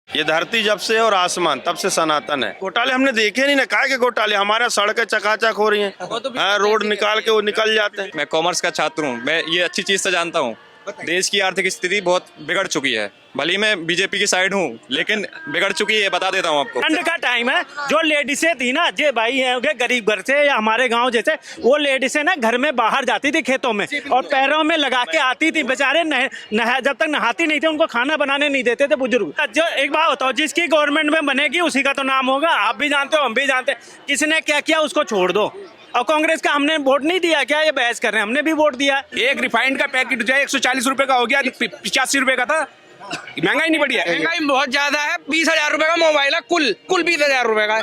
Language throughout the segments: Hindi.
ये धरती जब से और आसमान तब से सनातन है। घोटाले हमने देखे नहीं ना, काहे के घोटाले? हमारे सड़कें चकाचक हो रही हैं, रोड निकाल के वो निकल जाते हैं। मैं कॉमर्स का छात्र हूँ, मैं ये अच्छी चीज से जानता हूँ। देश की आर्थिक स्थिति बहुत बिगड़ चुकी है। भले ही मैं बीजेपी की साइड हूँ, लेकिन बिगड़ चुकी है, बता देता हूँ आपको। ठंड का टाइम है, जो लेडीसें थी ना, जे भाई है गरीब घर से या हमारे गांव जैसे, वो लेडीसें ना घर में बाहर जाती थी खेतों में और पैरों में लगा के आती थी। बेचारे जब तक नहाती नहीं थे उनको खाना बनाने नहीं देते थे बुजुर्ग। जो एक बात बताओ, जिसकी गवर्नमेंट में बनेगी उसी का तो नाम होगा। आप भी जानते हो, हम भी जानते हैं, किसने क्या किया उसको छोड़ दो। और कांग्रेस का हमने वोट नहीं दिया क्या? ये बहस कर रहे हैं, हमने भी वोट दिया। एक रिफाइंड का पैकेट जो है 140 रुपए का हो गया, 85 रुपए का था। महंगाई नहीं बढ़ी है? महंगाई बहुत ज्यादा है। 20,000 रुपए का मोबाइल है, कुल 20,000 रुपए का।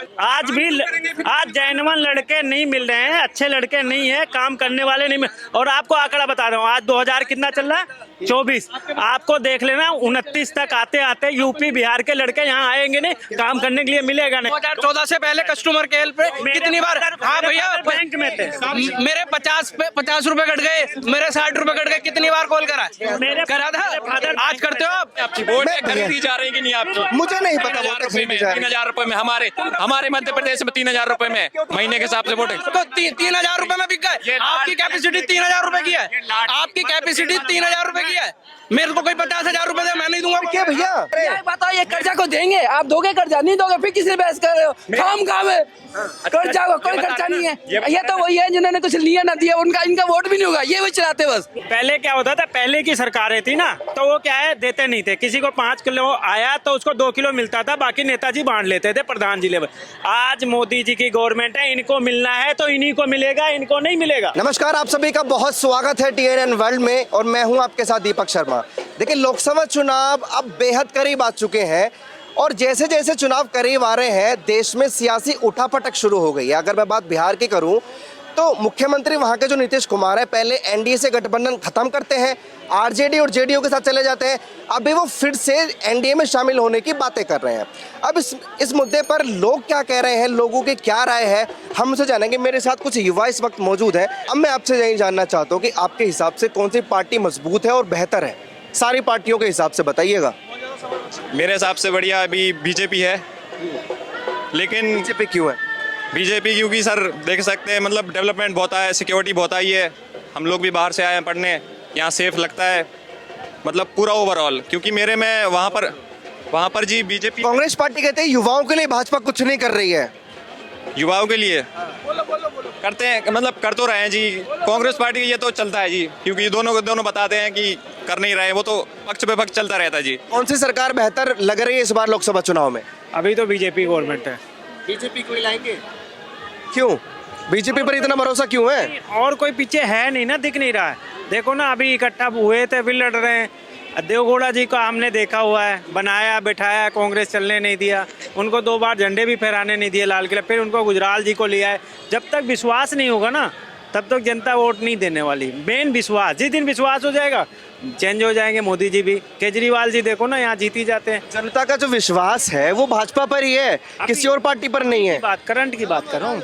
आज जैनवन लड़के नहीं मिल रहे हैं, अच्छे लड़के नहीं है, काम करने वाले नहीं मिल। और आपको आंकड़ा बता रहा हूँ, आज 2000 कितना चल रहा है? 24। आपको देख लेना 29 तक आते आते यूपी बिहार के लड़के यहाँ आएंगे नहीं, काम करने के लिए मिलेगा नहीं। 2014 से पहले कस्टमर केयर पे कितनी बार, हाँ भैया, बैंक में थे मेरे 50 रुपए कट गए, मेरे 60 रुपए कट गए, कितनी बार कॉल करा था? आज करते हो आप? आपकी वोट खरीदी जा रही कि नहीं आपकी? मुझे नहीं पता। 3,000 रुपए में हमारे मध्य प्रदेश में 3,000 रुपए में महीने के हिसाब से वोट है। तो 3,000 रुपए में बिक गए। आपकी कैपेसिटी 3,000 रुपए की है, आपकी कैपेसिटी 3,000 रुपए की है। मेरे को कोई 50,000 रुपए दे, मैं नहीं दूंगा। क्या भैया बताओ, ये कर्जा को देंगे? आप दोगे कर्जा? नहीं दोगे, फिर किसी बहस कर रहे हो? काम काम है, कर्जा को कोई खर्चा नहीं है। ये तो वही है जिन्होंने कुछ लिया ना दिया, उनका इनका वोट भी नहीं होगा, ये भी चलाते बस। पहले क्या होता था, पहले की सरकारें थी ना, तो वो क्या है, देते नहीं थे। किसी को 5 किलो आया तो उसको 2 किलो मिलता था, बाकी नेताजी बांट लेते थे, प्रधान जी लेवल। आज मोदी जी की गवर्नमेंट है, इनको मिलना है तो इन्हीं को मिलेगा, इनको नहीं मिलेगा। नमस्कार, आप सभी का बहुत स्वागत है TNN वर्ल्ड में और मैं हूं आपके साथ दीपक शर्मा। देखिए, लोकसभा चुनाव अब बेहद करीब आ चुके हैं और जैसे जैसे चुनाव करीब आ रहे हैं, देश में सियासी उठापटक शुरू हो गई है। अगर मैं बात बिहार की करूं तो मुख्यमंत्री वहां के जो नीतीश कुमार है, पहले NDA से गठबंधन खत्म करते हैं, RJD और JDU के साथ चले जाते हैं, अभी वो फिर से NDA में शामिल होने की बातें कर रहे हैं। अब इस मुद्दे पर लोग क्या कह रहे हैं, लोगों की क्या राय है, हम उसे जानेंगे। मेरे साथ कुछ युवा इस वक्त मौजूद हैं। अब मैं आपसे यही जानना चाहता हूँ कि आपके हिसाब से कौन सी पार्टी मजबूत है और बेहतर है? सारी पार्टियों के हिसाब से बताइएगा। मेरे हिसाब से बढ़िया अभी बीजेपी है। लेकिन बीजेपी क्यों है? बीजेपी क्योंकि सर देख सकते हैं, मतलब डेवलपमेंट बहुत आया है, सिक्योरिटी बहुत आई है। हम लोग भी बाहर से आए हैं पढ़ने, यहाँ सेफ लगता है, मतलब पूरा ओवरऑल। क्योंकि मेरे में वहाँ पर जी बीजेपी। कांग्रेस पार्टी कहते हैं युवाओं के लिए भाजपा कुछ नहीं कर रही है। युवाओं के लिए करते हैं, मतलब कर तो रहे हैं जी। कांग्रेस पार्टी ये तो चलता है जी, क्योंकि दोनों बताते हैं कि कर नहीं रहे, वो तो पक्ष पे पक्ष चलता रहता है जी। कौन सी सरकार बेहतर लग रही है इस बार लोकसभा चुनाव में? अभी तो बीजेपी गवर्नमेंट है। बीजेपी को लाएंगे? क्यों? बीजेपी पर इतना भरोसा क्यों है? और कोई पीछे है नहीं ना, दिख नहीं रहा है। देखो ना, अभी इकट्ठा हुए थे, फिर लड़ रहे हैं। देवगौड़ा जी को हमने देखा हुआ है, बनाया बैठाया, कांग्रेस चलने नहीं दिया, उनको 2 बार झंडे भी फहराने नहीं दिए लाल किला। फिर उनको गुजराल जी को लिया है। जब तक विश्वास नहीं होगा ना, तब तक जनता वोट नहीं देने वाली। मेन विश्वास, जिस दिन विश्वास हो जाएगा, चेंज हो जाएंगे। मोदी जी भी, केजरीवाल जी देखो ना, यहाँ जीती जाते हैं। जनता का जो विश्वास है वो भाजपा पर ही है, किसी और पार्टी पर नहीं है। करंट की बात कर रहा हूँ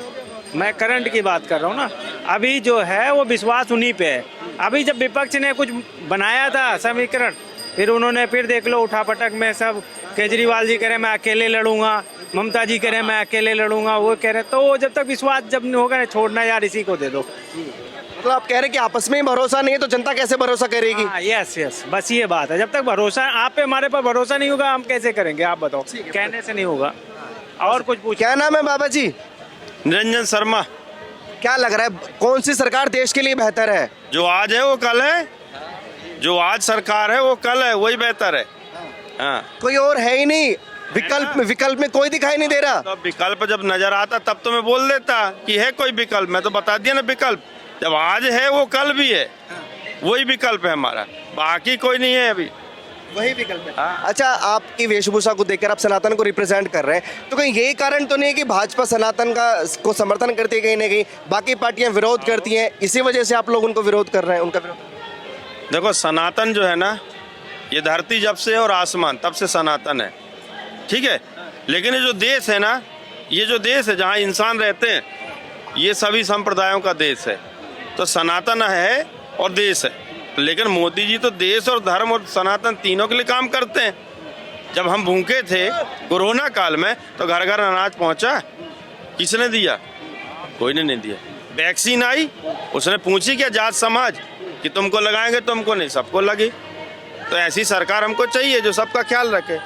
मैं, करंट की बात कर रहा हूँ ना। अभी जो है वो विश्वास उन्हीं पे है। अभी जब विपक्ष ने कुछ बनाया था समीकरण, फिर उन्होंने फिर देख लो उठापटक में सब। केजरीवाल जी कह रहे मैं अकेले लड़ूंगा, ममता जी कह रहे मैं अकेले लड़ूंगा, वो कह रहे। तो जब तक विश्वास जब नहीं होगा ना, छोड़ना यार, इसी को दे दो। मतलब आप कह रहे हैं कि आपस में ही भरोसा नहीं है तो जनता कैसे भरोसा करेगी? यस, बस ये बात है। जब तक भरोसा आप पे हमारे पर भरोसा नहीं होगा, हम कैसे करेंगे? आप बताओ। कहने से नहीं होगा। और कुछ पूछ। क्या नाम है बाबा जी? निरंजन शर्मा। क्या लग रहा है कौन सी सरकार देश के लिए बेहतर है? जो आज है वो कल है, जो आज सरकार है वो कल है, वही बेहतर है। हाँ, कोई और है ही नहीं। विकल्प में कोई दिखाई नहीं दे रहा। तो विकल्प जब नजर आता तब तो मैं बोल देता कि है कोई विकल्प। मैं तो बता दिया ना, विकल्प जब आज है वो कल भी है, वही विकल्प है हमारा, बाकी कोई नहीं है अभी। वही विकल्प है। अच्छा, आपकी वेशभूषा को देखकर आप सनातन को रिप्रेजेंट कर रहे हैं, तो कहीं यही कारण तो नहीं है कि भाजपा सनातन को समर्थन करती है, कहीं ना कहीं बाकी पार्टियां विरोध करती हैं, इसी वजह से आप लोग उनको विरोध कर रहे हैं? उनका विरोध देखो, सनातन जो है ना, ये धरती जब से और आसमान तब से सनातन है, ठीक है। लेकिन ये जो देश है ना, ये जो देश है जहाँ इंसान रहते हैं, ये सभी संप्रदायों का देश है। तो सनातन है और देश है। लेकिन मोदी जी तो देश और धर्म और सनातन तीनों के लिए काम करते हैं। जब हम भूखे थे कोरोना काल में तो घर घर अनाज पहुंचा, किसने दिया? कोई ने नहीं दिया। वैक्सीन आई, उसने पूछी क्या जात समाज कि तुमको लगाएंगे, तुमको नहीं, सबको लगी। तो ऐसी सरकार हमको चाहिए जो सबका ख्याल रखे।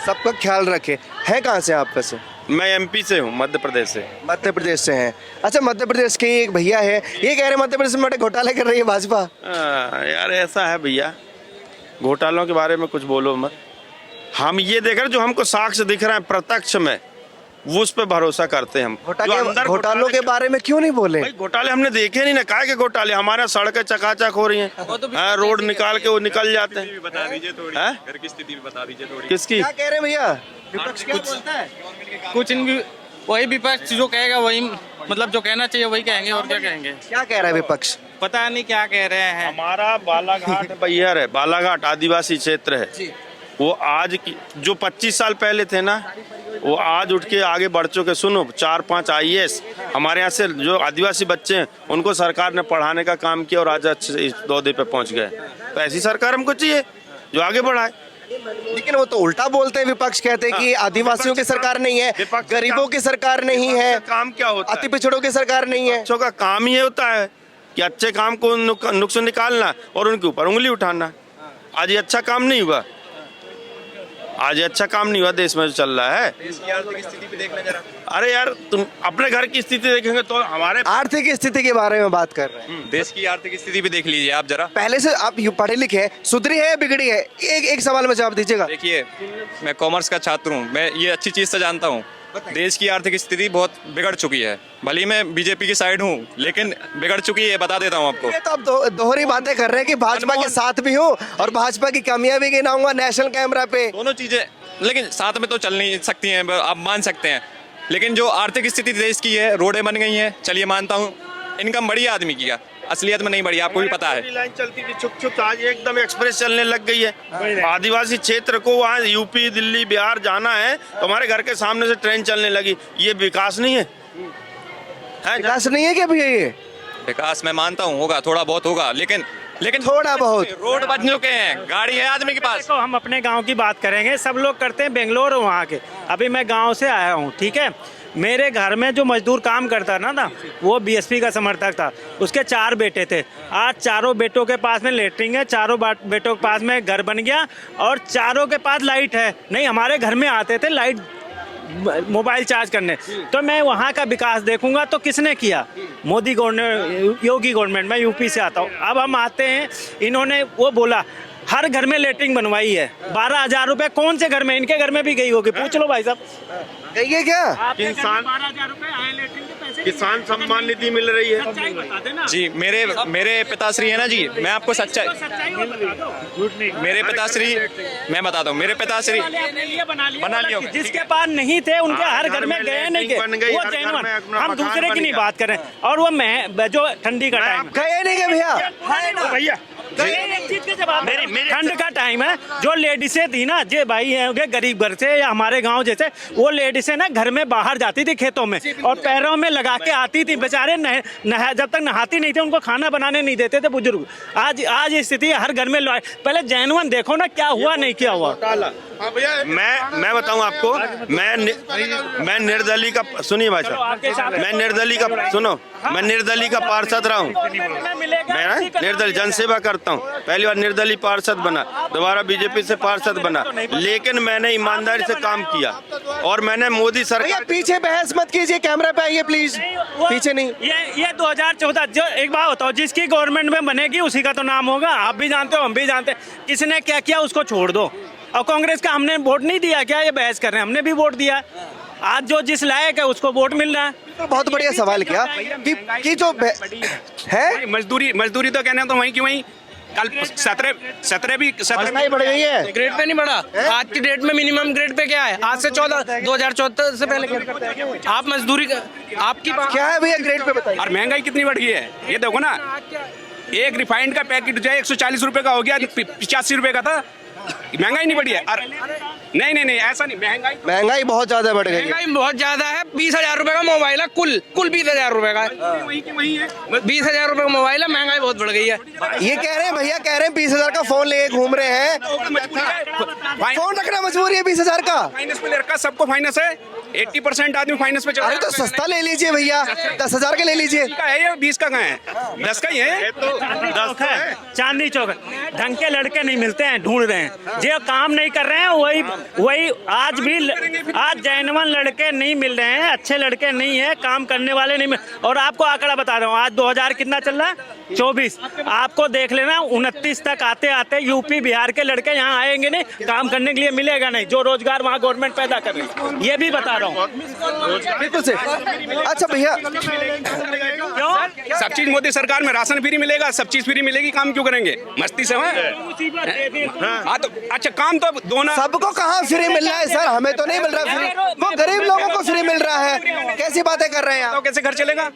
सबका ख्याल रखे। है कहाँ से आप वैसे? मैं एमपी से हूँ, मध्य प्रदेश से। मध्य प्रदेश से हैं। अच्छा, मध्य प्रदेश के एक भैया है, ये कह रहे हैं मध्य प्रदेश में बड़े घोटाले कर रही है भाजपा। यार ऐसा है भैया, घोटालों के बारे में कुछ बोलो मत। हम ये देख रहे जो हमको साक्ष्य दिख रहा है प्रत्यक्ष में, वो उस पर भरोसा करते हैं हम। जो अंदर घोटालों के बारे में क्यों नहीं बोले? भाई घोटाले हमने देखे नहीं ना, काहे के घोटाले? हमारे सड़कें चकाचक हो रही हैं, रोड निकाल के वो निकल जाते हैं। बता दीजिए थोड़ी, हैं? घर की स्थिति भी बता दीजिए थोड़ी। किसकी? क्या कह रहे हैं भैया? विपक्ष क्या बोलता है? कुछ इनकी वही विपक्ष जो कहेगा वही, मतलब जो कहना चाहिए वही कहेंगे, और क्या कहेंगे। क्या कह रहा है विपक्ष? पता नहीं क्या कह रहे हैं। हमारा बालाघाट बैहर है, बालाघाट आदिवासी क्षेत्र है। वो आज की जो 25 साल पहले थे ना, वो आज उठ के आगे बढ़ चुके। सुनो, 4-5 IAS हमारे यहाँ से जो आदिवासी बच्चे हैं उनको सरकार ने पढ़ाने का काम किया और आज अच्छे इस दौदे पे पहुँच गए। तो ऐसी सरकार हमको चाहिए जो आगे बढ़ाए। लेकिन वो तो उल्टा बोलते हैं, विपक्ष कहते हैं कि आदिवासियों की सरकार नहीं है, गरीबों की सरकार नहीं है, काम क्या होता है? अति पिछड़ों की सरकार नहीं है। बच्चों का काम ही होता है कि अच्छे काम को नुक्स निकालना और उनके ऊपर उंगली उठाना। आज ये अच्छा काम नहीं हुआ, आज ये अच्छा काम नहीं हुआ देश में जो चल रहा है। देश की आर्थिक स्थिति भी देखना जरा। अरे यार, तुम अपने घर की स्थिति देखेंगे तो हमारे आर्थिक स्थिति के बारे में बात कर रहे हैं। देश की आर्थिक स्थिति भी देख लीजिए आप जरा। पहले से आप पढ़े लिखे हैं, सुधरी है या बिगड़ी है? एक सवाल में जवाब दीजिएगा। देखिए, मैं कॉमर्स का छात्र हूँ, मैं ये अच्छी चीज़ से जानता हूँ। देश की आर्थिक स्थिति बहुत बिगड़ चुकी है। भले ही मैं बीजेपी की साइड हूँ, लेकिन बिगड़ चुकी है, बता देता हूँ आपको। ये तो आप दोहरी बातें कर रहे हैं कि भाजपा के साथ भी हूँ और भाजपा की कमियां भी गिनाऊंगा नेशनल कैमरा पे। दोनों चीजें, लेकिन साथ में तो चल नहीं सकती हैं, आप मान सकते हैं। लेकिन जो आर्थिक स्थिति देश की है, रोडें बन गई हैं, चलिए मानता हूँ। इनकम बढ़ी है आदमी की, असलियत में नहीं बढ़ी, आपको भी पता है। लाइन चलती थी छुक छुक, आज एकदम एक्सप्रेस चलने लग गई है। आदिवासी क्षेत्र को वहाँ यूपी, दिल्ली, बिहार जाना है तो हमारे घर के सामने से ट्रेन चलने लगी। ये विकास नहीं है? विकास नहीं है क्या भैया? ये विकास मैं मानता हूँ होगा, थोड़ा बहुत होगा, लेकिन थोड़ा बहुत। रोड बन चुके हैं, गाड़ी है आदमी के पास। देखो, हम अपने गांव की बात करेंगे, सब लोग करते हैं बेंगलोर वहाँ के। अभी मैं गांव से आया हूँ, ठीक है। मेरे घर में जो मजदूर काम करता ना वो बीएसपी का समर्थक था। उसके 4 बेटे थे। आज चारों बेटों के पास में लेटरिन है, चारों बेटों के पास में घर बन गया और चारों के पास लाइट है। नहीं, हमारे घर में आते थे लाइट मोबाइल चार्ज करने। तो मैं वहाँ का विकास देखूंगा तो किसने किया? मोदी गवर्नमेंट, योगी गवर्नमेंट। मैं यूपी से आता हूँ। अब हम आते हैं, इन्होंने वो बोला हर घर में लेटरिन बनवाई है। 12,000 रुपए कौन से घर में? इनके घर में भी गई होगी, पूछ लो भाई साहब। गई है क्या? किसान 12,000 रुपए आए लेटरिन के पैसे। किसान सम्मान निधि मिल रही है। सच्चाई बता देना। जी, मेरे पिताश्री है ना जी, मैं आपको सच्चाई बता दो। मेरे पिताश्री, मैं बताता हूँ, मेरे पिताश्री बना बना लिया होगा। जिसके पास नहीं थे उनके हर घर में गए नहीं गए, बन गई, वो हर घर जेन्युइन। में अपना हम मकान दूसरे की बन नहीं गया। बात करें। और वो मैं जो ठंडी का टाइम, गए नहीं क्या भैया? भैया एक चीज के जवाब, ठंड का टाइम है। जो लेडीसें थी ना, जे भाई हैं गरीब घर से या हमारे गांव जैसे, वो लेडीसें ना घर में बाहर जाती थी खेतों में और पैरों में लगा के आती थी। बेचारे जब तक नहाती नहीं थे उनको खाना बनाने नहीं देते थे बुजुर्ग। आज स्थिति हर घर में। पहले जेन्युइन देखो ना क्या हुआ, नहीं क्या हुआ। मैं बताऊं आपको, मैं निर्दलीय का, सुनिए भाई साहब, मैं निर्दलीय का, सुनो, मैं निर्दलीय का पार्षद रहा हूँ। मैं निर्दलीय जनसेवा करता हूँ। पहली बार निर्दलीय पार्षद बना, दोबारा बीजेपी से पार्षद बना, लेकिन मैंने ईमानदारी से काम किया और मैंने मोदी भैया सरकार। पीछे बहस मत कीजिए, कैमरा पे आइए प्लीज। पीछे नहीं। ये 2014 जो एक बात बताओ, जिसकी गवर्नमेंट में बनेगी उसी का तो नाम होगा। आप भी जानते हो, हम भी जानते हैं। किसने क्या किया उसको छोड़ दो। और कांग्रेस का हमने वोट नहीं दिया क्या? ये बहस कर रहे हैं, हमने भी वोट दिया। आज जो जिस लायक है उसको वोट मिल रहा है। बहुत बढ़िया सवाल किया कि जो है मजदूरी तो कहने तो वहीं की वहीं। कल 17 भी महंगाई बढ़ गई है। ग्रेड पे नहीं बढ़ा। आज की डेट में मिनिमम ग्रेड पे क्या है? आज से 2014 से पहले आप मजदूरी आपकी क्या है भैया ग्रेड पे बताइए। और महंगाई कितनी बढ़ गई है ये देखो ना। एक रिफाइंड का पैकेट जो है 140 रुपए का हो गया, 85 रुपए का था। महंगाई नहीं बढ़ी है। नहीं ऐसा नहीं, महंगाई बहुत ज्यादा बढ़ गई है। महंगाई बहुत ज्यादा है। 20,000 रुपए का मोबाइल है, कुल 20,000 रुपए का है। वही की वही है। 20,000 रुपए का मोबाइल है, महंगाई बहुत बढ़ गई है। ये कह रहे हैं भैया, कह रहे हैं 20,000 का फोन लेके घूम रहे हैं। फोन रखना मजबूरी है 20,000 का। फाइनेंस पे ले रखा, सबको फाइनेंस है। 80% आदमी फाइनेंस पे चल रहा अरे है। तो सस्ता ले लीजिए भैया, 10,000 के ले लीजिए। का है ये, 20 का कहाँ है? 10 का ही है। चौक है, चांदनी चौक है। ढंग के लड़के नहीं मिलते हैं, ढूंढ रहे हैं। जो काम नहीं कर रहे हैं वही आज जैनवन लड़के नहीं मिल रहे हैं, अच्छे लड़के नहीं है, काम करने वाले नहीं मिल। और आपको आंकड़ा बता रहा हूँ, आज 2000 कितना चल रहा है, 24। आपको देख लेना 29 तक आते आते यूपी बिहार के लड़के यहाँ आएंगे नहीं, काम करने के लिए मिलेगा नहीं। जो रोजगार वहाँ गवर्नमेंट पैदा कर रही है, ये भी बता रहा हूँ। बिल्कुल से। अच्छा भैया, क्यों? सब चीज मोदी सरकार में, राशन फ्री मिलेगा, सब चीज फ्री मिलेगी, काम क्यों करेंगे? मस्ती से हाँ तो अच्छा, काम तो दो ना। सबको कहाँ फ्री मिल रहा है सर? हमें तो नहीं मिल रहा फ्री, वो गरीब लोगों को फ्री मिल रहा है। कैसी बातें कर रहे हैं तो आप? कैसे घर चलेगा?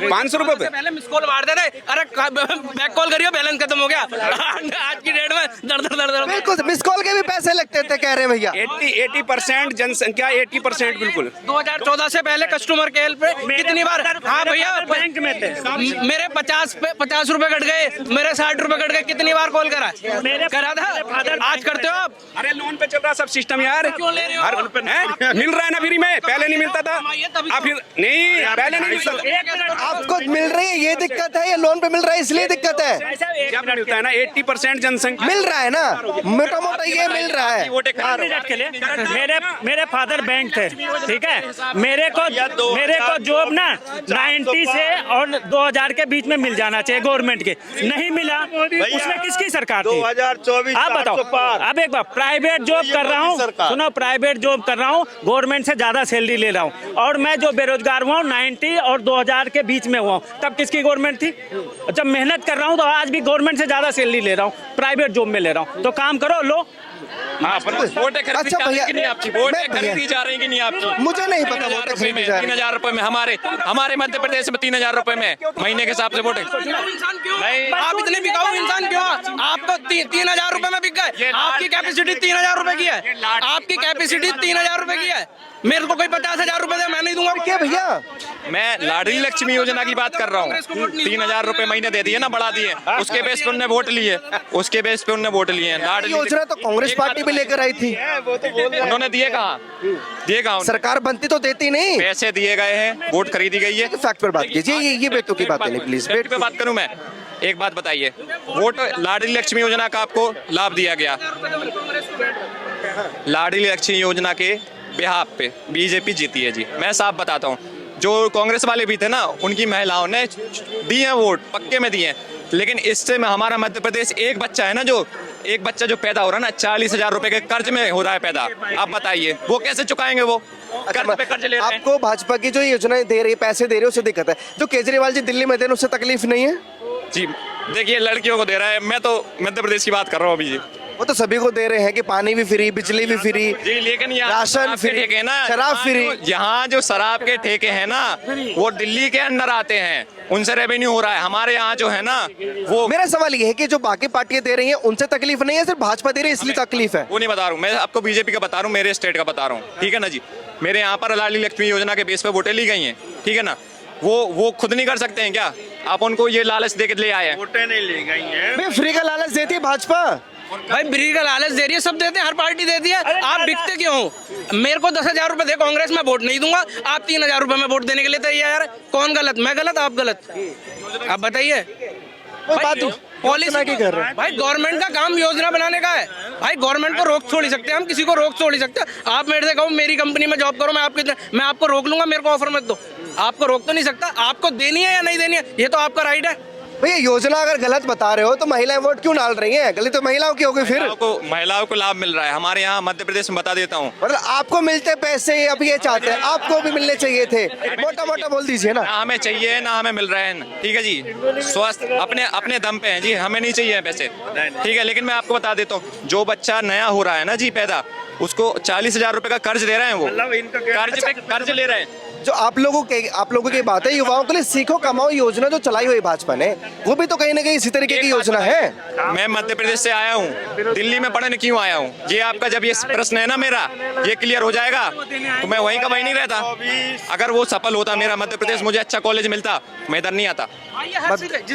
500 रुपए पे पहले मिस कॉल मार दे रहे, अरे बैक कॉल करियो, बैलेंस खत्म हो गया। आज की डेट में दर बिल्कुल, मिस कॉल के भी पैसे लगते थे कह रहे हैं भैया। 80% जनसंख्या, 80% बिल्कुल। 2014 से पहले कस्टमर केयर पे कितनी बार, हाँ भैया बैंक में थे, मेरे 50 रुपए कट गए, मेरे 60 रुपए कट गए, कितनी बार कॉल करा था? आज करते हो आप? अरे लोन पे चल रहा सब सिस्टम यार। क्यों ले रहे हो? मिल रहा है ना फ्री में, पहले नहीं मिलता था। अब फिर नहीं, पहले नहीं मिलता था। आपको मिल रही है ये दिक्कत है, ये लोन पे मिल रहा है इसलिए दिक्कत है? क्या मिलता है ना, 80% जनसंख्या मिल रहा है ना, मोटा मोटा ये मिल रहा है। के लिए मेरे फादर बैंक थे, ठीक है। मेरे को जॉब ना 90 से और 2000 के बीच में मिल जाना चाहिए गवर्नमेंट के, नहीं मिला। उसमें किसकी सरकार थी? 2024 आप बताओ। अब एक बार प्राइवेट जॉब कर रहा हूँ, सुनो, प्राइवेट जॉब कर रहा हूँ, गवर्नमेंट से ज्यादा सैलरी ले रहा हूँ, और मैं जो बेरोजगार हुआ हूँ 90 और 2000 के बीच में हुआ हूँ, तब किसकी गवर्नमेंट थी? जब मेहनत कर रहा हूँ तो आज भी गवर्नमेंट से ज्यादा सैलरी ले रहा हूँ, प्राइवेट जॉब में ले रहा हूँ। तो काम करो, लो। अच्छा भैया, वोटें खरीदी जा रही कि नहीं आपकी? मुझे नहीं पता वोटें खरीदी जा रही। 3,000 रुपए में हमारे मध्य प्रदेश में 3,000 रुपए में महीने के हिसाब से वोटें। इंसान क्यों? आप इतने बिकाऊ इंसान क्यों? आप तो 3,000 रुपए में बिक गए। आपकी कैपेसिटी 3,000 रुपए की है, आपकी कैपेसिटी 3,000 रुपए की है। मेरे को कोई 50,000 रुपए दे, मैं नहीं दूंगा। क्या भैया? मैं लाडली लक्ष्मी योजना की बात कर रहा हूँ। 3,000 रुपए महीने दे दिए ना, बढ़ा दिए, उसके बेस पे उन्होंने वोट लिए, उसके बेस पे उन्होंने वोट लिए। लाडली योजना तो कांग्रेस पार्टी भी लेकर आई थी, उन्होंने दिए कहाँ? दिए कहाँ? सरकार बनती तो देती नहीं, पैसे दिए गए हैं, वोट खरीदी गई है। फैक्ट पर बात कीजिए, ये बेटों की बात नहीं प्लीज। फैक्ट पे बात करूं मैं? एक बात बताइए, वोट लाडली लक्ष्मी योजना का आपको लाभ दिया गया, लाडली लक्ष्मी योजना के बिहाफ पे बीजेपी जीती है जी। मैं साफ बताता हूँ, जो कांग्रेस वाले भी थे ना, उनकी महिलाओं ने दिए हैं वोट, पक्के में दिए हैं। लेकिन इससे हमारा मध्य प्रदेश, एक बच्चा है ना, एक बच्चा जो पैदा हो रहा है ना, 40,000 रुपए के कर्ज में हो रहा है पैदा। आप बताइए वो कैसे चुकाएंगे? वो कर्ज पे कर्ज ले रहे हैं। आपको भाजपा की जो योजनाएं दे रही है, पैसे दे रही है, उससे दिक्कत है। जो केजरीवाल जी दिल्ली में दे रहे हैं, उससे तकलीफ नहीं है? जी देखिए, लड़कियों को दे रहा है, मैं तो मध्य प्रदेश की बात कर रहा हूँ अभी जी। वो तो सभी को दे रहे हैं कि पानी भी फ्री, बिजली भी फ्री, जी, लेकिन यहाँ राशन फ्री, ठेके हैं ना, शराब फ्री। यहाँ जो शराब के ठेके हैं ना, वो दिल्ली के अंदर आते हैं, उनसे रेवेन्यू हो रहा है। हमारे यहाँ जो है ना, वो मेरा सवाल ये है कि जो बाकी पार्टियां दे रही हैं उनसे तकलीफ नहीं है, सिर्फ भाजपा दे रही है इसलिए तकलीफ है? वो नहीं बता रहा हूँ मैं आपको, बीजेपी का बता रहा हूँ, मेरे स्टेट का बता रहा हूँ, ठीक है ना जी। मेरे यहाँ पर लाडली लक्ष्मी योजना के बेस पे वोटें ली गई हैं, ठीक है ना। वो खुद नहीं कर सकते हैं क्या? आप उनको ये लालच दे के ले आए हैं। वोटें नहीं ली गई हैं। फ्री का लालच देती है भाजपा। भाई फ्री का लालच दे रही है, सब देते हैं, हर पार्टी देती है। आप बिकते क्यों हो? मेरे को 10,000 रुपए दे कांग्रेस, मैं वोट नहीं दूंगा। आप 3,000 रुपए में वोट देने के लिए तैयार है। कौन गलत? मैं गलत, आप गलत? आप बताइए। पॉलिसी की कर रहे हैं भाई, गवर्नमेंट का काम योजना बनाने का है। भाई गवर्नमेंट को रोक छोड़ ही सकते हैं हम, किसी को रोक छोड़ ही सकते हैं। आप मेरे से कहो मेरी कंपनी में जॉब करो, मैं आपको रोक लूंगा, मेरे को ऑफर मत दो। आपको रोक तो नहीं सकता। आपको देनी है या नहीं देनी है, ये तो आपका राइट है। भैया योजना अगर गलत बता रहे हो तो महिलाएं वोट क्यों डाल रही हैं? गलत तो महिलाओं की होगी फिर। महिलाओं को लाभ मिल रहा है हमारे यहाँ मध्य प्रदेश में, बता देता हूँ। मतलब आपको मिलते पैसे, अब ये चाहते हैं आपको भी मिलने चाहिए थे। मोटा मोटा बोल दीजिए ना। ना हमें चाहिए ना हमें मिल रहे हैं, ठीक है जी। स्वस्थ अपने दम पे हैं जी, हमें नहीं चाहिए पैसे, ठीक है। लेकिन मैं आपको बता देता हूँ, जो बच्चा नया हो रहा है ना जी पैदा, उसको 40,000 रुपए का कर्ज दे रहे हैं। वो कर्ज पे कर्ज ले रहे हैं। जो आप लोगों की बात है, युवाओं के लिए सीखो कमाओ योजना जो चलाई हुई भाजपा ने, वो भी तो कहीं ना कहीं इसी तरीके की योजना है। मैं मध्य प्रदेश से आया हूँ, दिल्ली में पढ़ने क्यों आया हूँ? ये आपका जब ये प्रश्न है ना मेरा, ये क्लियर हो जाएगा तो मैं वहीं का वहीं नहीं रहता। अगर वो सफल होता मेरा मध्य प्रदेश, मुझे अच्छा कॉलेज मिलता, मैं इधर नहीं आता।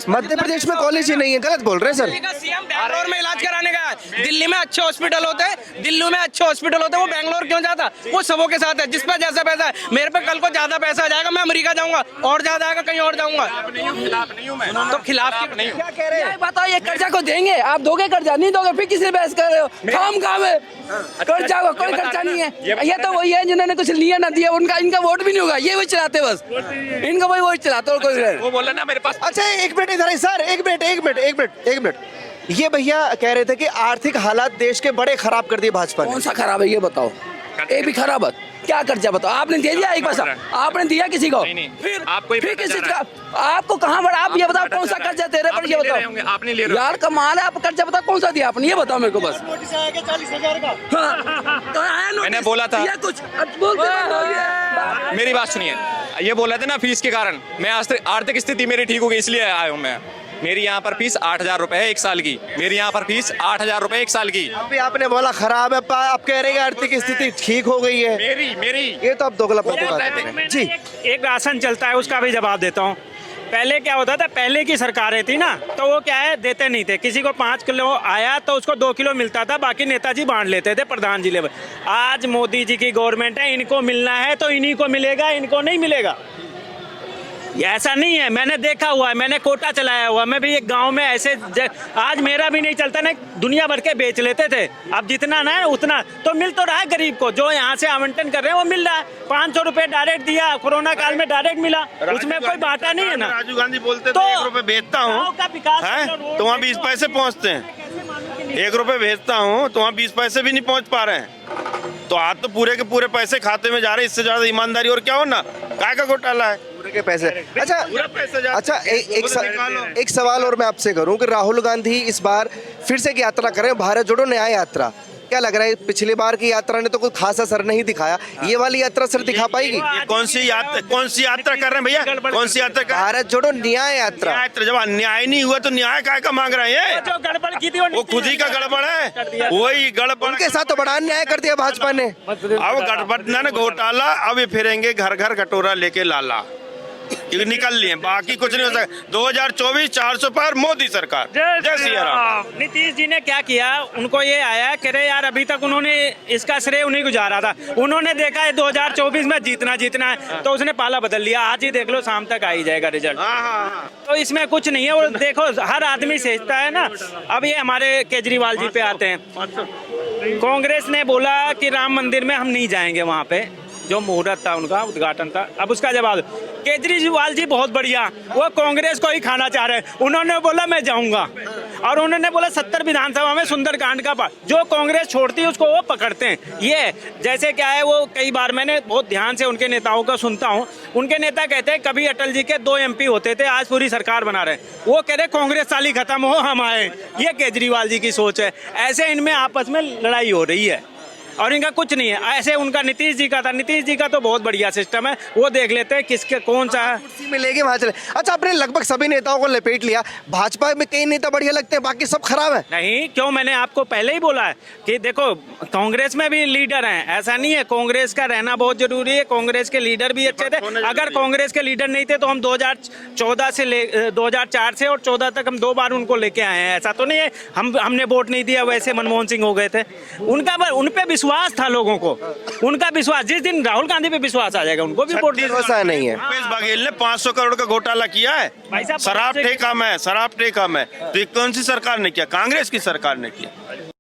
मध्य प्रदेश में कॉलेज ही नहीं है, गलत बोल रहे हैं सर। सीएम बैंगलोर में इलाज कराने गया, दिल्ली में अच्छे हॉस्पिटल होते हैं, दिल्ली में अच्छे हॉस्पिटल होते हैं, वो बैंगलोर क्यों जाता? वो सबों के साथ है, जिस पे जैसा पैसा है। मेरे पे कल को ज्यादा पैसा आ जाएगा, मैं अमेरिका जाऊंगा, और ज्यादा आएगा कहीं और जाऊंगा। खिलाफ नहीं हूँ मैं, तो खिलाफ नहीं हूँ। क्या कह रहे हैं? बताओ, ये कर्जा को देंगे? आप दोगे कर्जा? नहीं दोगे, फिर किसी बहस कर रहे हो? काम काम है, कर्जा को कोई कर्जा नहीं है। ये तो वही है जिन्होंने कुछ लिया ना दिया, उनका इनका वोट भी नहीं होगा, ये वही चलाते बस, इनका वही वोट चलाते और कोई। वो बोला ना मेरे पास। अच्छा एक मिनट इधर सर, एक मिनट। ये भैया कह रहे थे कि आर्थिक हालात देश के बड़े खराब कर दिए भाजपा ने। कौन सा खराब है ये बताओ? एक भी खराब है? क्या कर्जा बताओ? आपने दे दिया एक पैसा? आपने दिया किसी को? नहीं। फिर आपको फिर किसी का आपको कहाँ बड़ा? आप ये बताओ कौन सा कर्जा दे रहे? पर ये बताओ, आप नहीं ले रहे यार कमाल है। आप कर्जा बताओ कौन सा दिया आपने, ये बताओ मेरे को बस। 40,000 का। हाँ, तो आया नोटिस, मैंने बोला था। दिया कुछ, अब बोलते हैं। मेरी बात सुनिए, ये बोला था ना फीस के कारण, मैं आर्थिक स्थिति मेरी ठीक हो गई इसलिए आया हूँ मैं। मेरी यहाँ पर फीस 8,000 रुपए है 1 साल की। मेरी यहाँ पर फीस 8,000 रुपए 1 साल की। अभी आपने बोला खराब है, आप कह रहे हैं आर्थिक स्थिति ठीक हो गई है। मेरी ये तो आप दोगलापन की बात कर रहे हैं। जी एक राशन चलता है, उसका भी जवाब देता हूँ। पहले क्या होता था, पहले की सरकारें थी ना, तो वो क्या है, देते नहीं थे। किसी को 5 किलो आया तो उसको 2 किलो मिलता था, बाकी नेताजी बांट लेते थे, प्रधान जी लेवल। आज मोदी जी की गवर्नमेंट है, इनको मिलना है तो इन्हीं को मिलेगा, इनको नहीं मिलेगा। ये ऐसा नहीं है, मैंने देखा हुआ है, मैंने कोटा चलाया हुआ। मैं भी एक गांव में ऐसे आज मेरा भी नहीं चलता ना, दुनिया भर के बेच लेते थे। अब जितना ना उतना तो मिल तो रहा है गरीब को, जो यहाँ से आवंटन कर रहे हैं वो मिल रहा है। 500 रुपए डायरेक्ट दिया, कोरोना काल में डायरेक्ट मिला, उसमें कोई बांटा नहीं है ना। राजीव गांधी बोलते तो थे 1 रुपए भेजता हूँ, गाँव का विकास हैं? तो वहाँ 20 पैसे पहुँचते हैं। 1 रुपए भेजता हूँ तो वहाँ 20 पैसे भी नहीं पहुँच पा रहे हैं। तो आज तो पूरे के पूरे पैसे खाते में जा रहे हैं। इससे ज्यादा ईमानदारी और क्या हो ना? काय का घोटाला है पूरे के पैसे। अच्छा निकालो। एक सवाल और मैं आपसे करूं कि राहुल गांधी इस बार फिर से एक यात्रा कर रहे हैं, भारत जोड़ो न्याय यात्रा। क्या लग रहा है, पिछली बार की यात्रा ने तो कोई खास असर नहीं दिखाया, ये वाली यात्रा सर दिखा पाएगी? ये कौन सी यात्रा कर रहे हैं भैया? कौन सी यात्रा कर? भारत जोड़ो न्याय यात्रा। जब अन्याय नहीं हुआ तो न्याय काय का मांग रहे हैं? जो गड़बड़ की थी वो खुद ही का गड़बड़ है, वही गड़बड़ उनके साथ तो बड़ा अन्याय कर दिया भाजपा ने। अब गड़बड़ ना घोटाला, अब ये फिरेंगे घर घर कटोरा लेके लाला, ये निकल लिए, बाकी कुछ नहीं हो सकता। 2024 400 पर मोदी सरकार। जय सिया राम। नीतीश जी ने क्या किया, उनको ये आया कि अरे यार अभी तक उन्होंने इसका श्रेय उन्हीं को जा रहा था। उन्होंने देखा है 2024 में जीतना है, तो उसने पाला बदल लिया। आज ही देख लो, शाम तक आ ही जाएगा रिजल्ट। तो इसमें कुछ नहीं है। वो देखो, हर आदमी सोचता है ना। अब ये हमारे केजरीवाल जी पे आते हैं। कांग्रेस ने बोला कि राम मंदिर में हम नहीं जाएंगे, वहाँ पे जो मुहूर्त था उनका, उद्घाटन था। अब उसका जवाब, केजरीवाल जी बहुत बढ़िया, वो कांग्रेस को ही खाना चाह रहे हैं। उन्होंने बोला मैं जाऊंगा, और उन्होंने बोला 70 विधानसभा में सुंदरकांड का पाठ, जो कांग्रेस छोड़ती है उसको वो पकड़ते हैं। ये जैसे क्या है, वो कई बार मैंने बहुत ध्यान से उनके नेताओं का सुनता हूँ। उनके नेता कहते हैं कभी अटल जी के 2 MP होते थे, आज पूरी सरकार बना रहे हैं। वो कह रहे कांग्रेस साली खत्म हो, हम आए। ये केजरीवाल जी की सोच है। ऐसे इनमें आपस में लड़ाई हो रही है और इनका कुछ नहीं है। ऐसे उनका नीतीश जी का था, नीतीश जी का तो बहुत बढ़िया सिस्टम है, वो देख लेते हैं किसके कौन सा है। कुर्सी मिलेगी वहां चले। अच्छा, आपने लगभग सभी नेताओं को लपेट लिया, भाजपा में कई नेता बढ़िया लगते हैं, बाकी सब खराब है। नहीं, क्यों, मैंने आपको पहले ही बोला है कि देखो कांग्रेस में भी लीडर हैं, ऐसा नहीं है। कांग्रेस का रहना बहुत जरूरी है, कांग्रेस के लीडर भी अच्छे थे। अगर कांग्रेस के लीडर नहीं थे तो हम 2014 से 2004 से और 14 तक हम 2 बार उनको लेके आए हैं। ऐसा तो नहीं है हमने वोट नहीं दिया वैसे मनमोहन सिंह हो गए थे। उन पे विश्वास था लोगों को, उनका विश्वास। जिस दिन राहुल गांधी पे विश्वास आ जाएगा उनको भी वोट देना। ऐसा नहीं है। भूपेश बघेल ने 500 करोड़ का घोटाला किया है, भाई साहब, शराब ठेका में। तो ये कौन सी सरकार ने किया? कांग्रेस की सरकार ने किया।